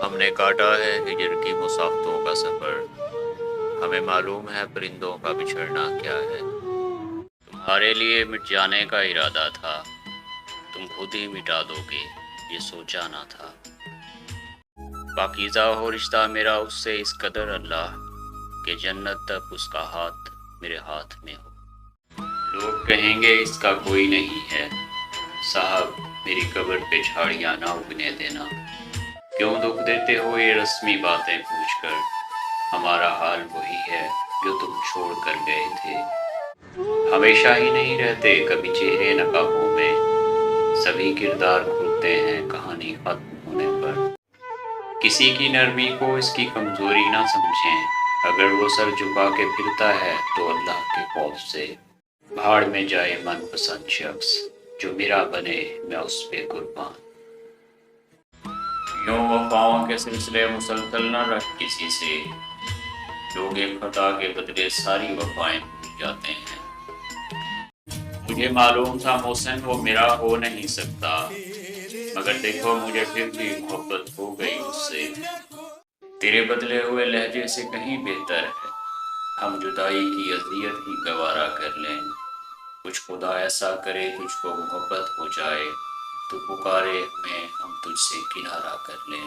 ہم نے کاٹا ہے ہجر کی مسافتوں کا سفر، ہمیں معلوم ہے پرندوں کا بچھڑنا کیا ہے۔ تمہارے لیے مٹ جانے کا ارادہ تھا، تم خود ہی مٹا دو گے، یہ سوچا نہ تھا۔ پاکیزہ ہو رشتہ میرا اس سے اس قدر اللہ، کہ جنت تک اس کا ہاتھ میرے ہاتھ میں ہو۔ لوگ کہیں گے اس کا کوئی نہیں ہے، صاحب میری قبر پہ جھاڑیاں نہ اگنے دینا۔ کیوں دکھ دیتے ہو یہ رسمی باتیں پوچھ کر، ہمارا حال وہی ہے جو تم چھوڑ کر گئے تھے۔ ہمیشہ ہی نہیں رہتے کبھی چہرے نقابوں میں، سبھی کردار کھلتے ہیں کہانی ختم ہونے پر۔ کسی کی نرمی کو اس کی کمزوری نہ سمجھیں، اگر وہ سر جھکا کے پھرتا ہے تو اللہ کے خوف سے۔ بھاڑ میں جائے من پسند شخص، جو میرا بنے میں اس پہ قربان۔ یوں وفاؤں کے سلسلے مسلسل نہ رکھ کسی سے، لوگ ایک خطا کے بدلے ساری وفائیں بھول جاتے ہیں۔ مجھے معلوم تھا محسن وہ میرا ہو نہیں سکتا، مگر دیکھو مجھے پھر بھی محبت ہو گئی اس سے۔ تیرے بدلے ہوئے لہجے سے کہیں بہتر ہے، ہم جدائی کی اذیت ہی گوارا کر لیں۔ کچھ خدا ایسا کرے تجھ کو محبت ہو جائے، تو پکارے ہمیں ہم تجھ سے کنارہ کر لیں۔